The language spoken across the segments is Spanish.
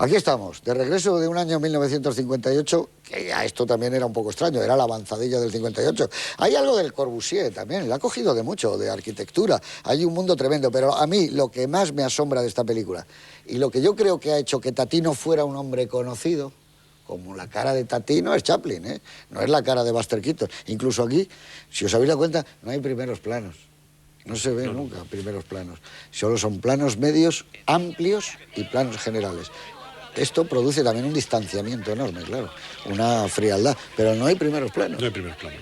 Aquí estamos, de regreso de un año 1958, que ya esto también era un poco extraño, era la avanzadilla del 58. Hay algo del Corbusier también, le ha cogido de mucho, de arquitectura. Hay un mundo tremendo, pero a mí lo que más me asombra de esta película, y lo que yo creo que ha hecho que Tati no fuera un hombre conocido, como la cara de Tati no es Chaplin, ¿eh? No es la cara de Buster Keaton. Incluso aquí, si os habéis dado cuenta, no hay primeros planos. No se ve nunca primeros planos. Solo son planos medios, amplios y planos generales. Esto produce también un distanciamiento enorme, claro, una frialdad, pero no hay primeros planos. No hay primeros planos.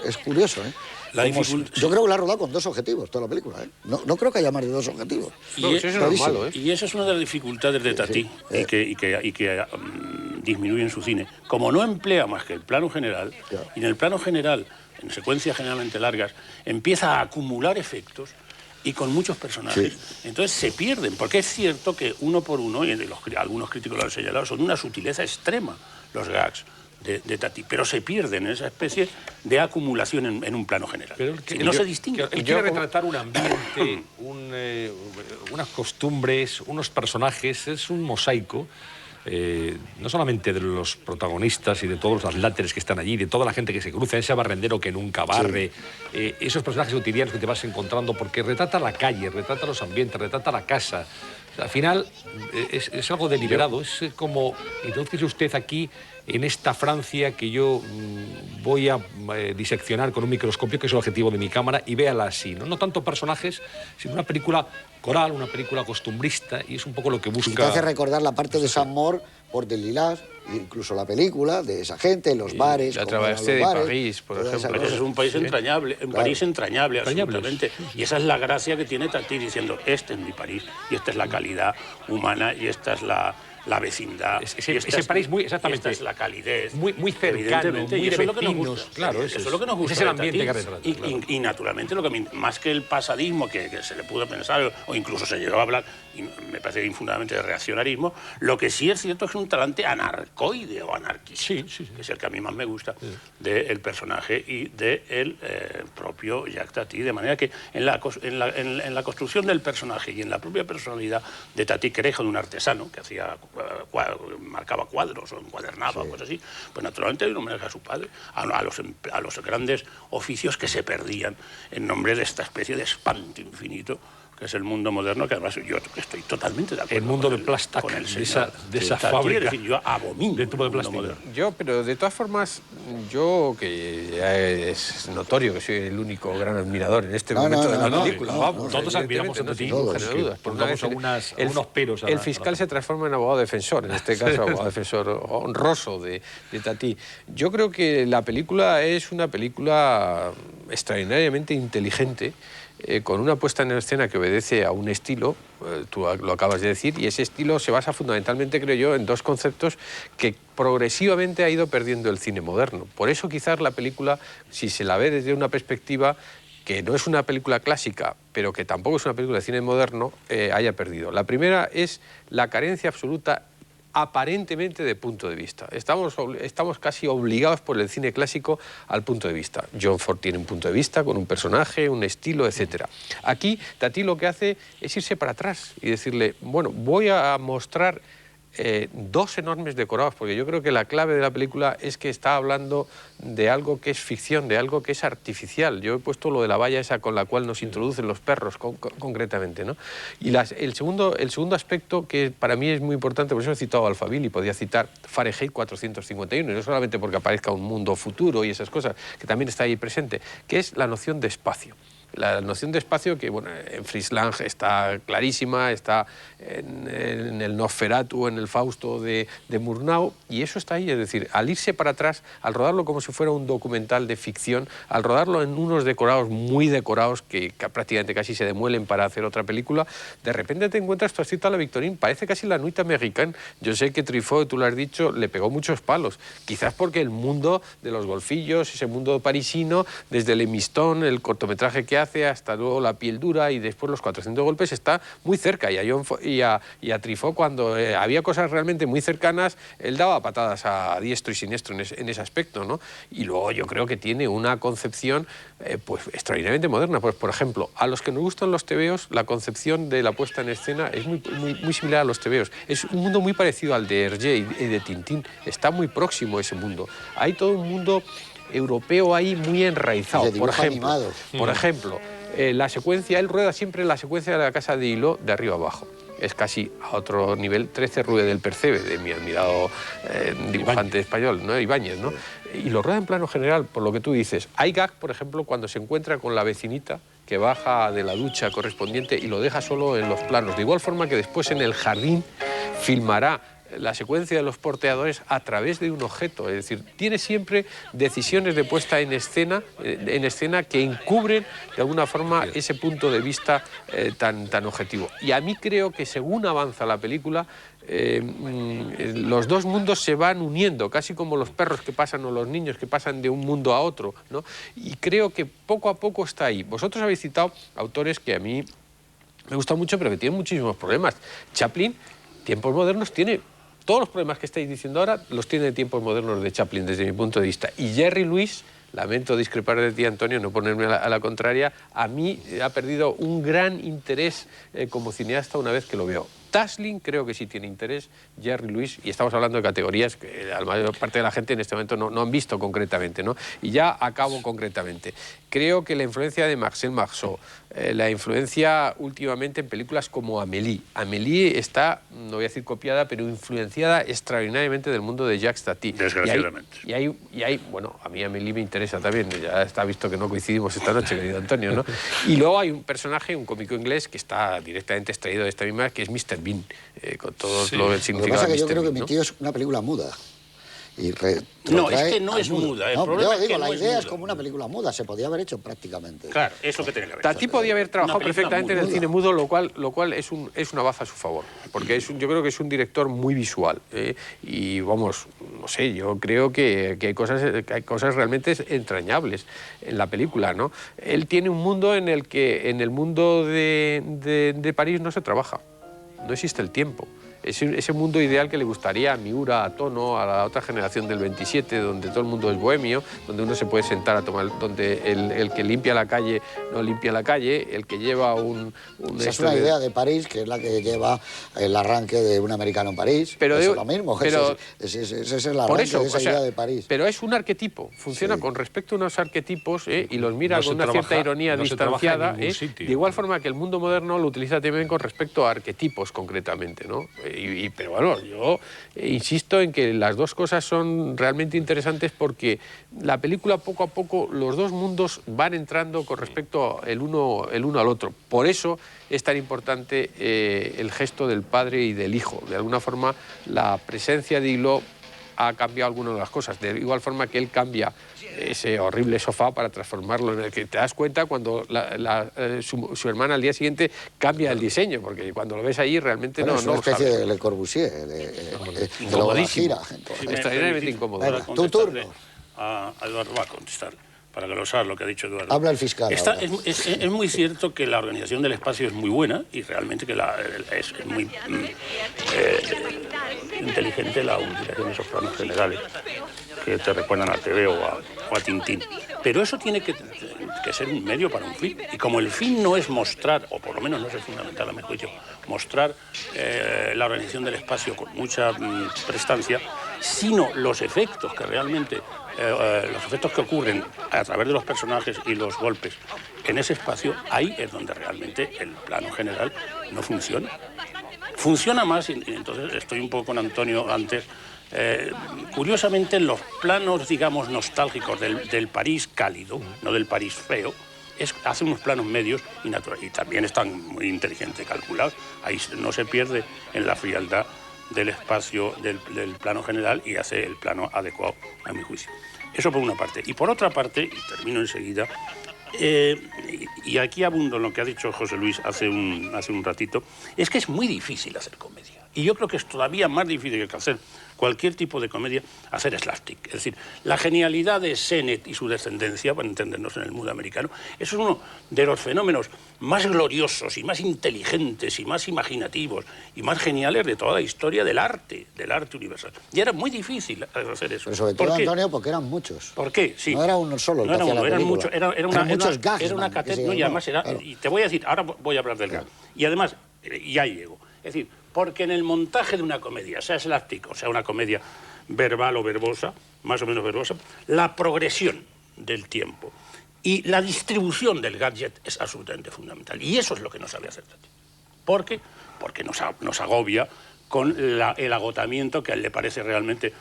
Es curioso, ¿eh? Yo creo que la ha rodado con 2 objetivos, toda la película, ¿eh? No creo que haya más de 2 objetivos. Y eso es malo, ¿eh? Y esa es una de las dificultades de Tati, y que disminuye en su cine. Como no emplea más que el plano general, y en el plano general, en secuencias generalmente largas, empieza a acumular efectos, y con muchos personajes. Sí. Entonces se pierden, porque es cierto que uno por uno, y algunos críticos lo han señalado, son una sutileza extrema los gags de Tati, pero se pierden en esa especie de acumulación en un plano general. Pero no se distingue. Él quiere retratar un ambiente, unas costumbres, unos personajes, es un mosaico. No solamente de los protagonistas y de todos los atláteres que están allí, de toda la gente que se cruza, ese barrendero que nunca barre, esos personajes cotidianos que te vas encontrando, porque retrata la calle, retrata los ambientes, retrata la casa. Al final es algo deliberado, es como entonces usted aquí en esta Francia que yo voy a diseccionar con un microscopio, que es el objetivo de mi cámara, y véala así, ¿no? No tanto personajes, sino una película coral, una película costumbrista, y es un poco lo que busca. Y te hace recordar la parte de Saint-Maur, Port de Lillas, incluso la película de esa gente, los bares. La Traversée de París, por ejemplo. Ese es un país entrañable, un París entrañable, absolutamente. Y esa es la gracia que tiene Tati diciendo, este es mi París, y esta es la calidad humana, y esta es la vecindad. Ese París muy, exactamente. Esta es la calidez. Muy cercano, muy de vecinos. Claro, eso es lo que nos gusta. Ese es el ambiente que retrata. Y naturalmente, lo que más que el pasadismo que se le pudo pensar, o incluso se llegó a hablar, y me parece infundadamente de reaccionarismo, lo que sí es cierto es que es un talante anarcoide o anarquista, que es el que a mí más me gusta del personaje y del propio Jacques Tati. De manera que en la construcción del personaje y en la propia personalidad de Tati, que era hijo de un artesano que hacía marcaba cuadros o encuadernaba o cosas así, pues naturalmente hay un homenaje a su padre, a los grandes oficios que se perdían en nombre de esta especie de espanto infinito que es el mundo moderno, que además yo estoy totalmente de acuerdo. El mundo de plástico, de esa fábrica. Es decir, yo abomino el tipo de plástico. Pero de todas formas, yo, que ya es notorio que soy el único gran admirador en este momento de la película. Todos admiramos a ti, sin duda. Pongamos unos peros. El fiscal se transforma en abogado defensor, en este caso abogado defensor honroso de Tati. Yo creo que la película es una película extraordinariamente inteligente, con una puesta en escena que obedece a un estilo, tú lo acabas de decir, y ese estilo se basa fundamentalmente, creo yo, en 2 conceptos que progresivamente ha ido perdiendo el cine moderno. Por eso quizás la película, si se la ve desde una perspectiva que no es una película clásica, pero que tampoco es una película de cine moderno, haya perdido. La primera es la carencia absoluta aparentemente de punto de vista. Estamos casi obligados por el cine clásico al punto de vista. John Ford tiene un punto de vista con un personaje, un estilo, etc. Aquí Tati lo que hace es irse para atrás y decirle, bueno, voy a mostrar 2 enormes decorados, porque yo creo que la clave de la película es que está hablando de algo que es ficción, de algo que es artificial. Yo he puesto lo de la valla esa con la cual nos introducen los perros, concretamente, ¿no? Y el segundo aspecto, que para mí es muy importante, por eso he citado Alphaville y podía citar Fahrenheit 451, y no solamente porque aparezca un mundo futuro y esas cosas, que también está ahí presente, que es la noción de espacio. La noción de espacio que, bueno, en Fritz Lang está clarísima, está en el Nosferatu, en el Fausto de Murnau, y eso está ahí. Es decir, al irse para atrás, al rodarlo como si fuera un documental de ficción, al rodarlo en unos decorados muy decorados que prácticamente casi se demuelen para hacer otra película, de repente te encuentras, tú has citado a la Victorine, parece casi la Nuit Americaine. Yo sé que Truffaut, tú lo has dicho, le pegó muchos palos, quizás porque el mundo de los golfillos, ese mundo parisino, desde Le Miston, el cortometraje que hace hasta luego la piel dura y después los 400 golpes está muy cerca. Y a Truffaut, cuando había cosas realmente muy cercanas, él daba patadas a diestro y siniestro en ese aspecto, ¿no? Y luego yo creo que tiene una concepción pues extraordinariamente moderna. Pues, por ejemplo, a los que nos gustan los tebeos, la concepción de la puesta en escena es muy similar a los tebeos. Es un mundo muy parecido al de Hergé y de Tintín. Está muy próximo ese mundo. Hay todo un mundo europeo ahí muy enraizado. Por ejemplo, la secuencia, él rueda siempre la secuencia de la casa de Hilo de arriba abajo. Es casi a otro nivel 13 Rue del Percebe, de mi admirado dibujante español, ¿no? Ibáñez, ¿no? Y lo rueda en plano general, por lo que tú dices. Hay gag, por ejemplo, cuando se encuentra con la vecinita que baja de la ducha correspondiente y lo deja solo en los planos. De igual forma que después en el jardín filmará la secuencia de los porteadores a través de un objeto. Es decir, tiene siempre decisiones de puesta en escena que encubren de alguna forma ese punto de vista tan objetivo. Y a mí creo que según avanza la película, los dos mundos se van uniendo, casi como los perros que pasan o los niños que pasan de un mundo a otro, ¿no? Y creo que poco a poco está ahí. Vosotros habéis citado autores que a mí me gustan mucho, pero que tienen muchísimos problemas. Chaplin, tiempos modernos, tiene todos los problemas que estáis diciendo ahora, los tiene de tiempos modernos de Chaplin, desde mi punto de vista. Y Jerry Lewis, lamento discrepar de ti, Antonio, no ponerme a la contraria, a mí ha perdido un gran interés como cineasta una vez que lo veo. Tasling creo que sí tiene interés, Jerry Lewis, y estamos hablando de categorías que la mayor parte de la gente en este momento no han visto concretamente, ¿no? Y ya acabo concretamente. Creo que la influencia de Marcel Marceau, la influencia últimamente en películas como Amélie. Amélie está, no voy a decir copiada, pero influenciada extraordinariamente del mundo de Jacques Tati. Desgraciadamente. Y hay, bueno, a mí Amélie me interesa también, ya está visto que no coincidimos esta noche, querido Antonio, ¿no? Y luego hay un personaje, un cómico inglés, que está directamente extraído de esta misma, que es Mr. Bean, con todo lo que significa. Lo que pasa es que yo creo que ¿no? Mi tío es una película muda. No, es que no es muda. El problema es que la no idea es muda. como una película muda, se podía haber hecho prácticamente. Claro, eso que tiene que haber. Tati podía haber trabajado perfectamente en el cine mudo, lo cual es una baza a su favor, porque yo creo que es un director muy visual. Y vamos, no sé, yo creo que hay cosas realmente entrañables en la película, ¿no? Él tiene un mundo en el que en el mundo de París no se trabaja, no existe el tiempo. Ese mundo ideal que le gustaría a Miura, a Tono, a la otra generación del 27, donde todo el mundo es bohemio, donde uno se puede sentar a tomar, donde el que limpia la calle no limpia la calle, el que lleva Esa es una idea de París, que es la que lleva el arranque de Un americano en París. Pero es lo mismo, ese es el arranque de esa idea de París. Pero es un arquetipo, funciona con respecto a unos arquetipos y los mira con una cierta ironía distanciada. De igual forma que el mundo moderno lo utiliza también con respecto a arquetipos concretamente, ¿no? Pero bueno, yo insisto en que las dos cosas son realmente interesantes porque la película poco a poco, los dos mundos van entrando con respecto el uno al otro. Por eso es tan importante el gesto del padre y del hijo. De alguna forma, la presencia de Hilo ha cambiado algunas de las cosas, de igual forma que él cambia ese horrible sofá para transformarlo en el que te das cuenta cuando su hermana al día siguiente cambia el diseño, porque cuando lo ves allí realmente no es una especie de Le Corbusier, incomodísimo, extraordinariamente incómodo. Venga, tu turno. A Eduardo va a contestar, para glosar lo que ha dicho Eduardo. Habla el fiscal. Es muy cierto que la organización del espacio es muy buena y realmente que es muy inteligente la utilización de esos planos generales que te recuerdan a TV o a Tintín. Pero eso tiene que ser un medio para un fin. Y como el fin no es mostrar, o por lo menos no es fundamental a mi juicio, mostrar la organización del espacio con mucha prestancia, sino los efectos que realmente los efectos que ocurren a través de los personajes y los golpes en ese espacio, ahí es donde realmente el plano general no funciona. Funciona más, y entonces estoy un poco con Antonio antes, curiosamente los planos, digamos, nostálgicos del París cálido, no del París feo, hace unos planos medios y naturales, y también están muy inteligentes calculados, ahí no se pierde en la frialdad del espacio del plano general y hace el plano adecuado, a mi juicio. Eso por una parte. Y por otra parte, y termino enseguida, y aquí abundo en lo que ha dicho José Luis hace un ratito, es que es muy difícil hacer comedia. Y yo creo que es todavía más difícil que hacer cualquier tipo de comedia, hacer slapstick. Es decir, la genialidad de Sennett y su descendencia, para entendernos en el mundo americano, eso es uno de los fenómenos más gloriosos y más inteligentes y más imaginativos y más geniales de toda la historia del arte universal. Y era muy difícil hacer eso. Pero sobre todo, Antonio, porque eran muchos. ¿Por qué? Sí. No era uno solo el no que era hacía uno, la eran película. muchos. Era muchos gags, era una que y además era... claro. Y te voy a decir, ahora voy a hablar del gag. Y además, ya llego. Es decir, porque en el montaje de una comedia, sea slapstick o sea una comedia verbal o verbosa, más o menos verbosa, la progresión del tiempo y la distribución del gadget es absolutamente fundamental. Y eso es lo que no sabe hacer Tati. ¿Por qué? Porque nos agobia con el agotamiento que a él le parece realmente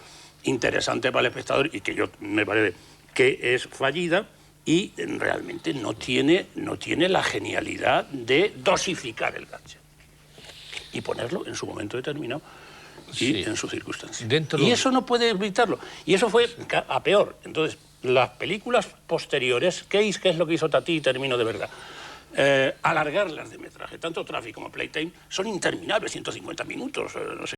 interesante para el espectador y que yo me parece que es fallida y realmente no tiene la genialidad de dosificar el gadget y ponerlo en su momento determinado y en su circunstancia. Y eso no puede evitarlo. Y eso fue a peor. Entonces, las películas posteriores, ¿qué es lo que hizo Tati y termino de verdad? Alargarlas de metraje. Tanto Traffic como Playtime son interminables, 150 minutos, no sé.